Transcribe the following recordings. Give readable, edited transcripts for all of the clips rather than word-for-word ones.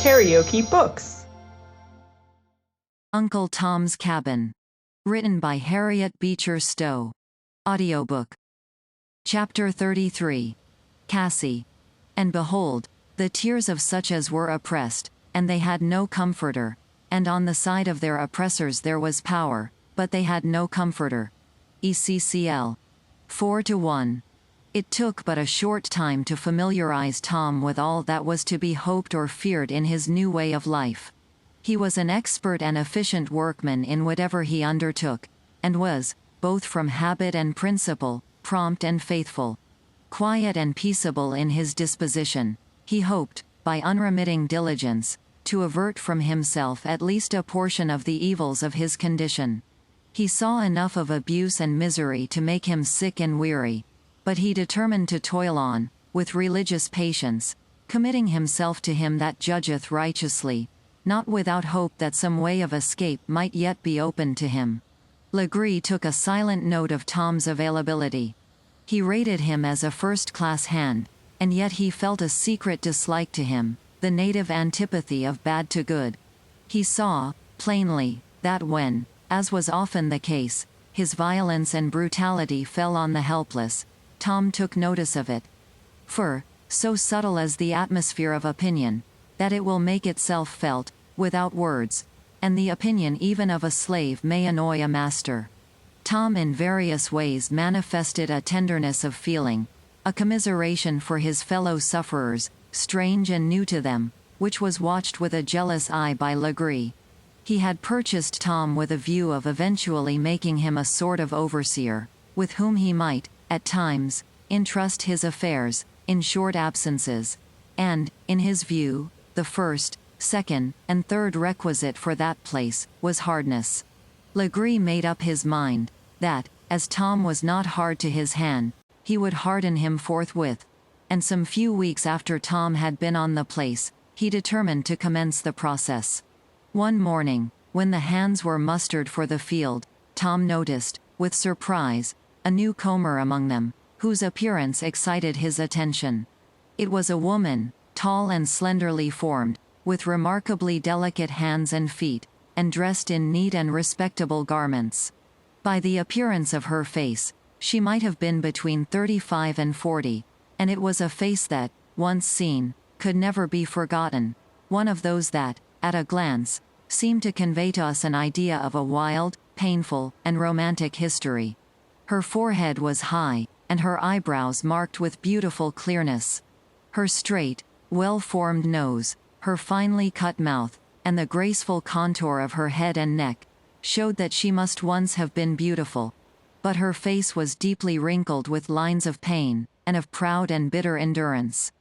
KaraokeBooks. Uncle Tom's Cabin. Written by Harriet Beecher Stowe. Audiobook. Chapter 33. Cassie. And behold, the tears of such as were oppressed, and they had no comforter, and on the side of their oppressors there was power, but they had no comforter. ECCL. 4-1. It took but a short time to familiarize Tom with all that was to be hoped or feared in his new way of life. He was an expert and efficient workman in whatever he undertook, and was, both from habit and principle, prompt and faithful. Quiet and peaceable in his disposition, he hoped, by unremitting diligence, to avert from himself at least a portion of the evils of his condition. He saw enough of abuse and misery to make him sick and weary, but he determined to toil on, with religious patience, committing himself to him that judgeth righteously, not without hope that some way of escape might yet be opened to him. Legree took a silent note of Tom's availability. He rated him as a first-class hand, and yet he felt a secret dislike to him, the native antipathy of bad to good. He saw, plainly, that when, as was often the case, his violence and brutality fell on the helpless, Tom took notice of it. For, so subtle is the atmosphere of opinion, that it will make itself felt, without words, and the opinion even of a slave may annoy a master. Tom in various ways manifested a tenderness of feeling, a commiseration for his fellow sufferers, strange and new to them, which was watched with a jealous eye by Legree. He had purchased Tom with a view of eventually making him a sort of overseer, with whom he might, at times, entrust his affairs, in short absences, and, in his view, the first, second, and third requisite for that place, was hardness. Legree made up his mind, that, as Tom was not hard to his hand, he would harden him forthwith, and some few weeks after Tom had been on the place, he determined to commence the process. One morning, when the hands were mustered for the field, Tom noticed, with surprise, a newcomer among them, whose appearance excited his attention. It was a woman, tall and slenderly formed, with remarkably delicate hands and feet, and dressed in neat and respectable garments. By the appearance of her face, she might have been between 35 and 40, and it was a face that, once seen, could never be forgotten, one of those that, at a glance, seemed to convey to us an idea of a wild, painful, and romantic history. Her forehead was high, and her eyebrows marked with beautiful clearness. Her straight, well-formed nose, her finely cut mouth, and the graceful contour of her head and neck, showed that she must once have been beautiful. But her face was deeply wrinkled with lines of pain, and of proud and bitter endurance.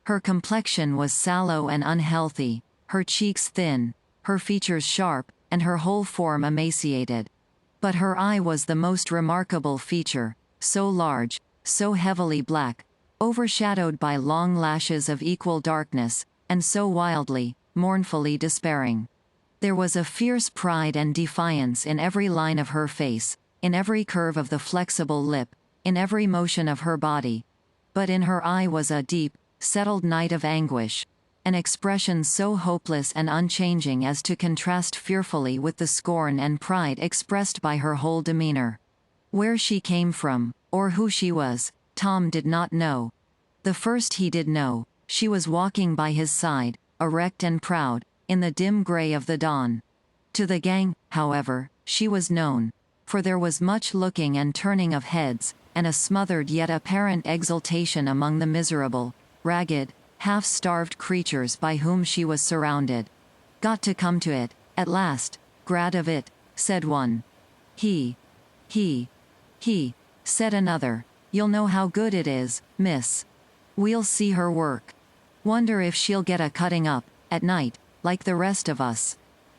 Her complexion was sallow and unhealthy, her cheeks thin, her features sharp, and her whole form emaciated. But her eye was the most remarkable feature, so large, so heavily black, overshadowed by long lashes of equal darkness, and so wildly, mournfully despairing. There was a fierce pride and defiance in every line of her face, in every curve of the flexible lip, in every motion of her body. But in her eye was a deep, settled night of anguish, an expression so hopeless and unchanging as to contrast fearfully with the scorn and pride expressed by her whole demeanor. Where she came from, or who she was, Tom did not know. The first he did know, she was walking by his side, erect and proud, in the dim gray of the dawn. To the gang, however, she was known, for there was much looking and turning of heads, and a smothered yet apparent exultation among the miserable, ragged, half-starved creatures by whom she was surrounded. "Got to come to it, at last, glad of it," said one. He, said another. "You'll know how good it is, miss. We'll see her work. Wonder if she'll get a cutting up, at night, like the rest of us.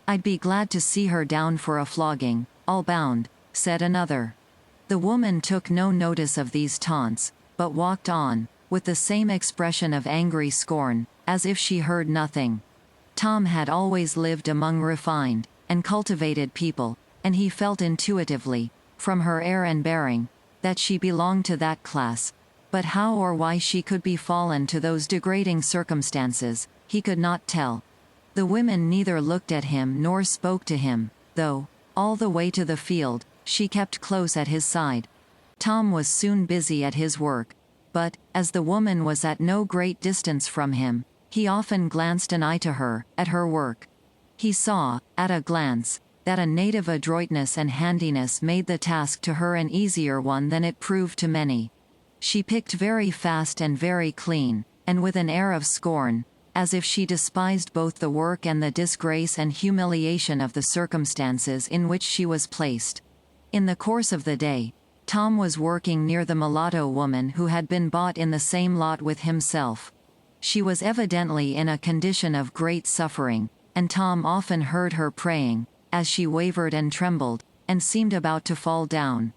I'd be glad to see her down for a flogging, I'll bound," said another. The woman took no notice of these taunts, but walked on, with the same expression of angry scorn, as if she heard nothing. Tom had always lived among refined and cultivated people, and he felt intuitively, from her air and bearing, that she belonged to that class, but how or why she could be fallen to those degrading circumstances, he could not tell. The women neither looked at him nor spoke to him, though, all the way to the field, she kept close at his side. Tom was soon busy at his work, but, as the woman was at no great distance from him, he often glanced an eye to her, at her work. He saw, at a glance, that a native adroitness and handiness made the task to her an easier one than it proved to many. She picked very fast and very clean, and with an air of scorn, as if she despised both the work and the disgrace and humiliation of the circumstances in which she was placed. In the course of the day, Tom was working near the mulatto woman who had been bought in the same lot with himself. She was evidently in a condition of great suffering, and Tom often heard her praying, as she wavered and trembled, and seemed about to fall down.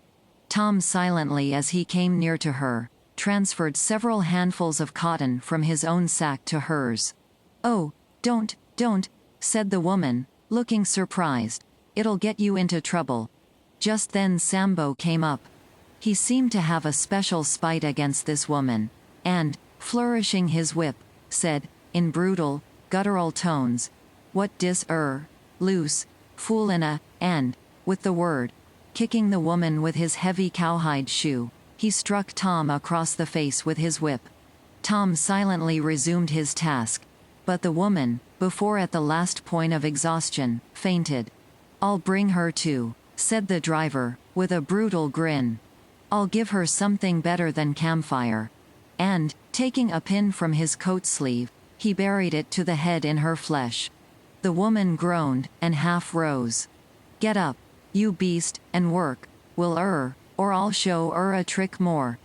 Tom silently, as he came near to her, transferred several handfuls of cotton from his own sack to hers. "Oh, don't," said the woman, looking surprised. "It'll get you into trouble." Just then Sambo came up. He seemed to have a special spite against this woman, and, flourishing his whip, said, in brutal, guttural tones, "What loose, foolina," and, with the word, kicking the woman with his heavy cowhide shoe, he struck Tom across the face with his whip. Tom silently resumed his task, but the woman, before at the last point of exhaustion, fainted. "I'll bring her to," said the driver, with a brutal grin. "I'll give her something better than camphire." And, taking a pin from his coat sleeve, he buried it to the head in her flesh. The woman groaned, and half rose. "Get up, you beast, and work, or I'll show a trick more."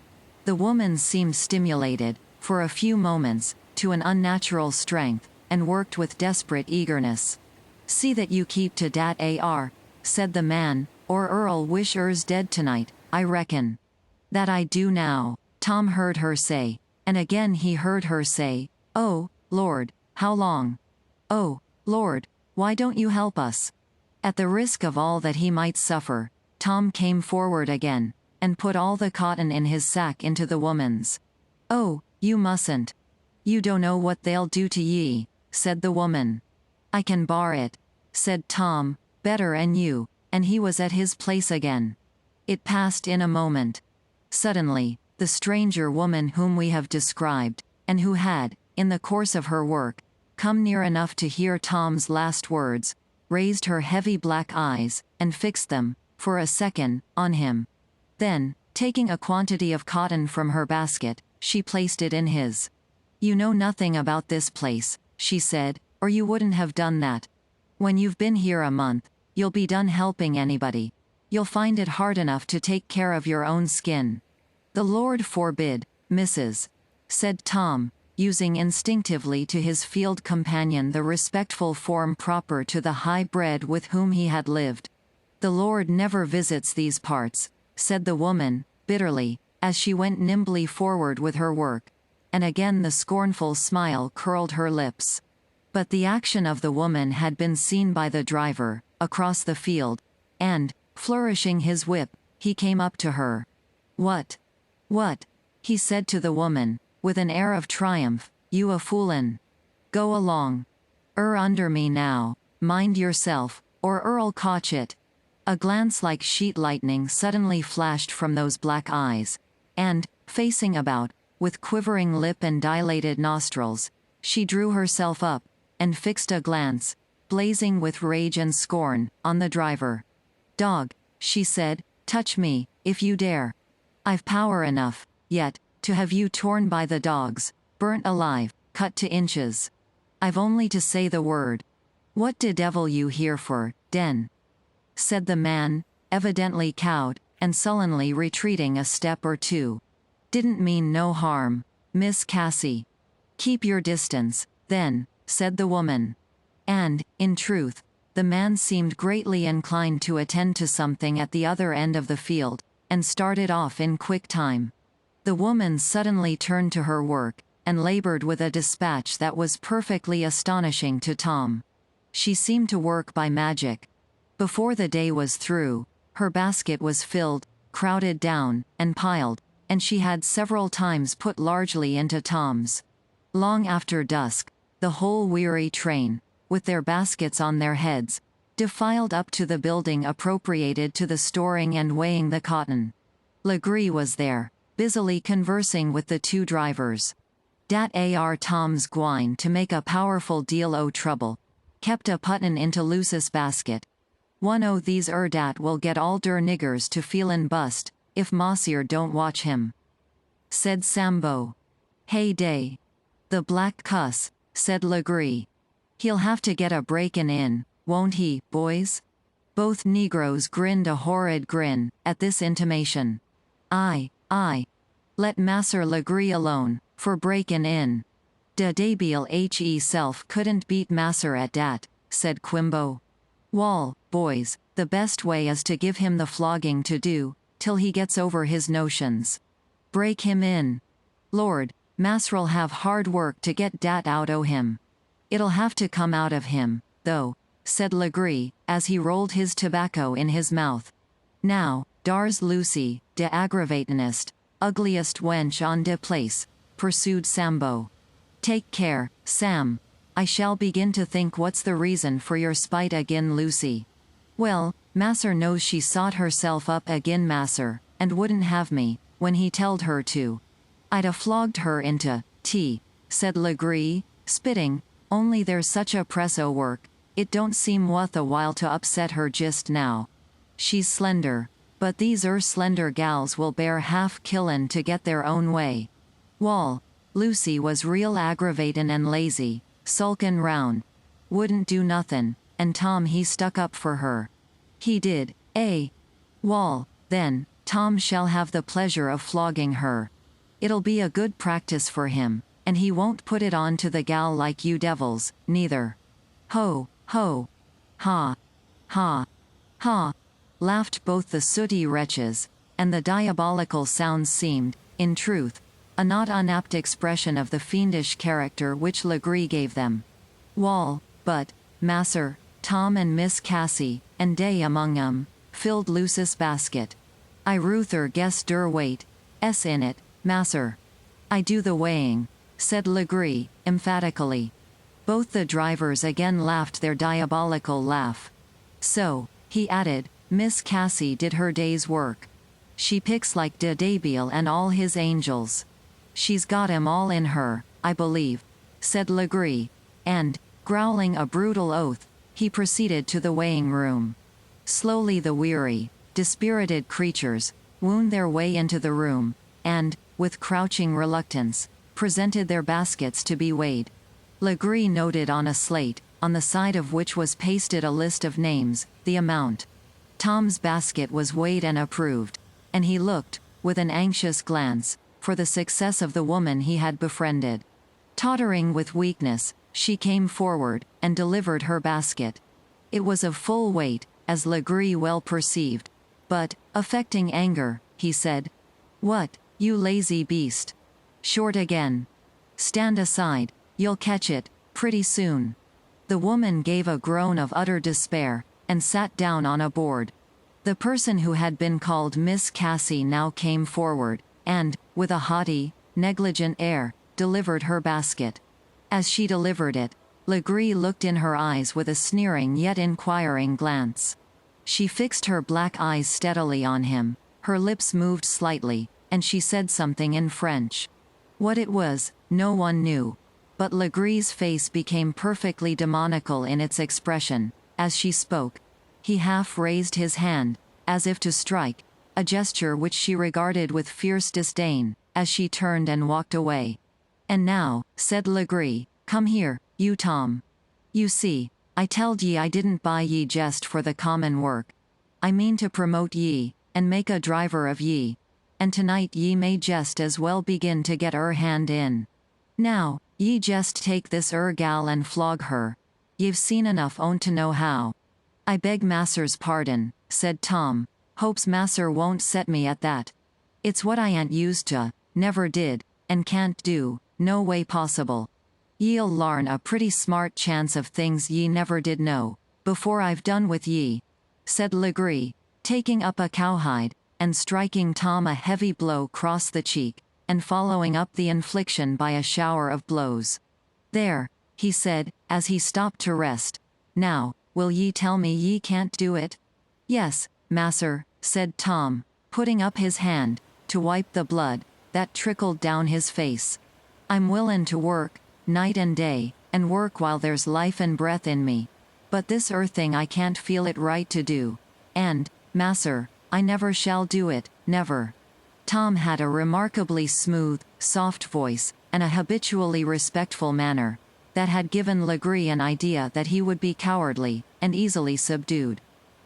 The woman seemed stimulated, for a few moments, to an unnatural strength, and worked with desperate eagerness. "See that you keep to dat ar," said the man, "or Earl wish dead tonight, I reckon." "That I do now," Tom heard her say, and again he heard her say, "Oh, Lord, how long? Oh, Lord, why don't you help us?" At the risk of all that he might suffer, Tom came forward again, and put all the cotton in his sack into the woman's. "Oh, you mustn't. You don't know what they'll do to ye," said the woman. "I can bar it," said Tom, "better and you," and he was at his place again. It passed in a moment. Suddenly, the stranger woman whom we have described, and who had, in the course of her work, come near enough to hear Tom's last words, raised her heavy black eyes, and fixed them, for a second, on him. Then, taking a quantity of cotton from her basket, she placed it in his. "You know nothing about this place," she said, "or you wouldn't have done that. When you've been here a month, you'll be done helping anybody. You'll find it hard enough to take care of your own skin." "The Lord forbid, Mrs.," said Tom, using instinctively to his field companion the respectful form proper to the high-bred with whom he had lived. "The Lord never visits these parts," said the woman, bitterly, as she went nimbly forward with her work. And again the scornful smile curled her lips. But the action of the woman had been seen by the driver, across the field, and, flourishing his whip, he came up to her. What, he said to the woman, with an air of triumph, "you a foolin'. Go along. Under me now, mind yourself, or Earl cotch it." A glance like sheet lightning suddenly flashed from those black eyes, and, facing about, with quivering lip and dilated nostrils, she drew herself up, and fixed a glance, blazing with rage and scorn, on the driver. "Dog," she said, "touch me, if you dare. I've power enough, yet, to have you torn by the dogs, burnt alive, cut to inches. I've only to say the word. What de devil you here for, den?" said the man, evidently cowed, and sullenly retreating a step or two. "Didn't mean no harm, Miss Cassie." "Keep your distance, then," said the woman. And, in truth, the man seemed greatly inclined to attend to something at the other end of the field, and started off in quick time. The woman suddenly turned to her work, and labored with a dispatch that was perfectly astonishing to Tom. She seemed to work by magic. Before the day was through, her basket was filled, crowded down, and piled, and she had several times put largely into Tom's. Long after dusk, the whole weary train, with their baskets on their heads, defiled up to the building appropriated to the storing and weighing the cotton. Legree was there, busily conversing with the two drivers. Dat ar Tom's gwine to make a powerful deal o' trouble. Kept a puttin' into Lucis basket. One o' these dat will get all der niggers to feelin' bust, if Mossier don't watch him," said Sambo. "Hey day. The black cuss," said Legree. "He'll have to get a breakin' in, won't he, boys?" Both negroes grinned a horrid grin at this intimation. "Aye, aye. Let Masser Legree alone, for breakin' in. De Dabiel he self couldn't beat Masser at dat," said Quimbo. "Wall, boys, the best way is to give him the flogging to do, till he gets over his notions. Break him in. Lord, Masser'll have hard work to get dat out o' him. It'll have to come out of him, though," said Legree, as he rolled his tobacco in his mouth. "Now, dar's Lucy, de aggravatinest, ugliest wench on de place," pursued Sambo. "Take care, Sam. I shall begin to think what's the reason for your spite agin Lucy. Well, Masser knows she sought herself up agin Masser, and wouldn't have me, when he telled her to. I'd a flogged her into tea," said Legree, spitting, "only there's such a press o' work, it don't seem wuth a while to upset her just now. She's slender, but these slender gals will bear half killin' to get their own way. Wall, Lucy was real aggravatin' and lazy, sulkin' round. Wouldn't do nothin', and Tom he stuck up for her. He did, eh? Wall, then, Tom shall have the pleasure of flogging her. It'll be a good practice for him, and he won't put it on to the gal like you devils, neither. Ho, ho. Ha. Ha. Ha. Laughed both the sooty wretches, and the diabolical sounds seemed, in truth, a not unapt expression of the fiendish character which Legree gave them. Wall, but, Masser, Tom and Miss Cassie, and Day among 'em, filled Lucis basket. I ruther guess der weight, in it, Masser. I do the weighing, said Legree, emphatically. Both the drivers again laughed their diabolical laugh. So, he added, Miss Cassie did her day's work. She picks like de Dabiel and all his angels. She's got 'em all in her, I believe, said Legree, and, growling a brutal oath, he proceeded to the weighing room. Slowly the weary, dispirited creatures wound their way into the room, and, with crouching reluctance, presented their baskets to be weighed. Legree noted on a slate, on the side of which was pasted a list of names, the amount. Tom's basket was weighed and approved, and he looked, with an anxious glance, for the success of the woman he had befriended. Tottering with weakness, she came forward, and delivered her basket. It was of full weight, as Legree well perceived, but, affecting anger, he said, "What, you lazy beast? Short again. Stand aside, you'll catch it, pretty soon." The woman gave a groan of utter despair, and sat down on a board. The person who had been called Miss Cassie now came forward, and, with a haughty, negligent air, delivered her basket. As she delivered it, Legree looked in her eyes with a sneering yet inquiring glance. She fixed her black eyes steadily on him, her lips moved slightly, and she said something in French. What it was, no one knew. But Legree's face became perfectly demoniacal in its expression. As she spoke, he half raised his hand, as if to strike, a gesture which she regarded with fierce disdain, as she turned and walked away. "And now," said Legree, "come here, you Tom. You see, I telled ye I didn't buy ye jest for the common work. I mean to promote ye, and make a driver of ye. And tonight ye may jest as well begin to get hand in. Now, ye jest take this gal and flog her. Ye've seen enough on to know how." "I beg Masser's pardon," said Tom. "Hopes Masser won't set me at that. It's what I ain't used to, never did, and can't do, no way possible. Ye'll larn a pretty smart chance of things ye never did know, before I've done with ye," said Legree, taking up a cowhide, and striking Tom a heavy blow cross the cheek, and following up the infliction by a shower of blows. "There, he said, as he stopped to rest. Now, will ye tell me ye can't do it? Yes, masser, said Tom, putting up his hand, to wipe the blood, that trickled down his face. I'm willin' to work, night and day, and work while there's life and breath in me. But this thing I can't feel it right to do. And, masser, I never shall do it, never. Tom had a remarkably smooth, soft voice, and a habitually respectful manner, that had given Legree an idea that he would be cowardly, and easily subdued.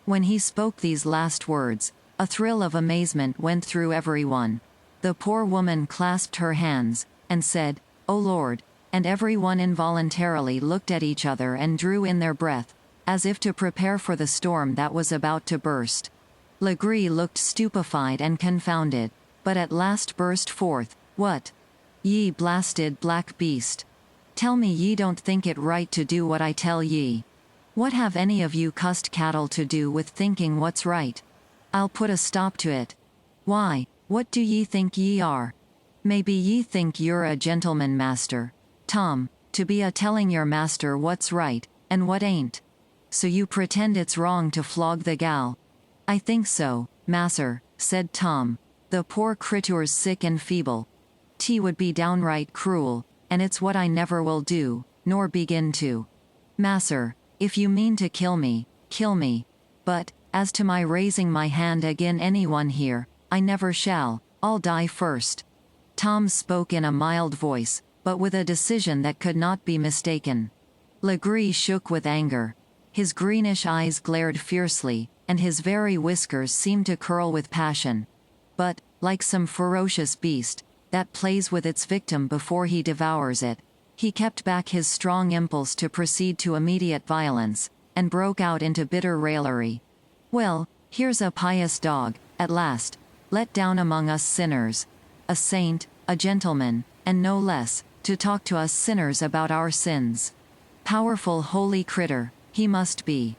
When he spoke these last words, a thrill of amazement went through everyone. The poor woman clasped her hands, and said, "O Lord," and everyone involuntarily looked at each other and drew in their breath, as if to prepare for the storm that was about to burst. Legree looked stupefied and confounded, but at last burst forth, "What? Ye blasted black beast! Tell me ye don't think it right to do what I tell ye. What have any of you cussed cattle to do with thinking what's right? I'll put a stop to it. Why, what do ye think ye are? Maybe ye think you're a gentleman, master, Tom, to be a-telling your master what's right, and what ain't. So you pretend it's wrong to flog the gal?" "I think so, masser," said Tom. "The poor crittur's sick and feeble. 'T would be downright cruel, and it's what I never will do, nor begin to. Masser, if you mean to kill me, kill me. But, as to my raising my hand agin anyone here, I never shall. I'll die first." Tom spoke in a mild voice, but with a decision that could not be mistaken. Legree shook with anger. His greenish eyes glared fiercely, and his very whiskers seemed to curl with passion. But, like some ferocious beast, that plays with its victim before he devours it, he kept back his strong impulse to proceed to immediate violence, and broke out into bitter raillery. "Well, here's a pious dog, at last, let down among us sinners. A saint, a gentleman, and no less, to talk to us sinners about our sins. Powerful holy critter, he must be.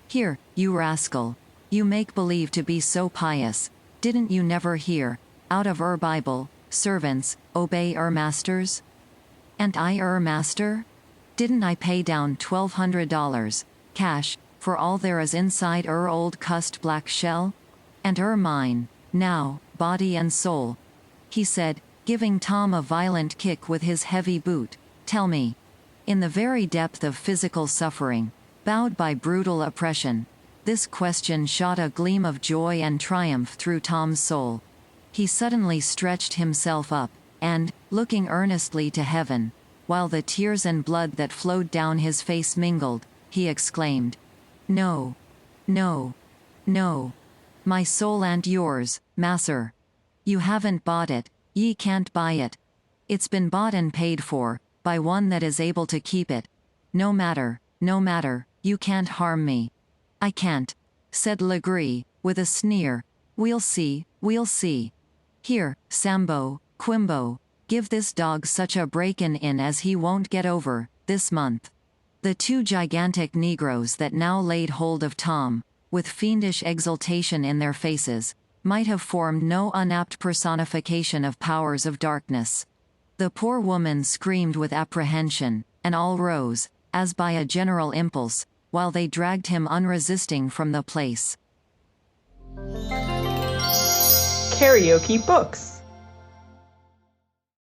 Here, you rascal, you make believe to be so pious. Didn't you never hear, out of Bible, servants, obey masters? And I master? Didn't I pay down $1,200, cash, for all there is inside old cussed black shell? And mine, now, body and soul," he said, giving Tom a violent kick with his heavy boot. "Tell me." In the very depth of physical suffering, bowed by brutal oppression, this question shot a gleam of joy and triumph through Tom's soul. He suddenly stretched himself up, and, looking earnestly to heaven, while the tears and blood that flowed down his face mingled, he exclaimed, "No. No. No. My soul and yours, masser. You haven't bought it, ye can't buy it. It's been bought and paid for, by one that is able to keep it. No matter, you can't harm me." "I can't," said Legree, with a sneer. We'll see. Here, Sambo, Quimbo, give this dog such a break-in as he won't get over, this month." The two gigantic Negroes that now laid hold of Tom, with fiendish exultation in their faces, might have formed no unapt personification of powers of darkness. The poor woman screamed with apprehension, and all rose, as by a general impulse, while they dragged him unresisting from the place. KaraokeBooks.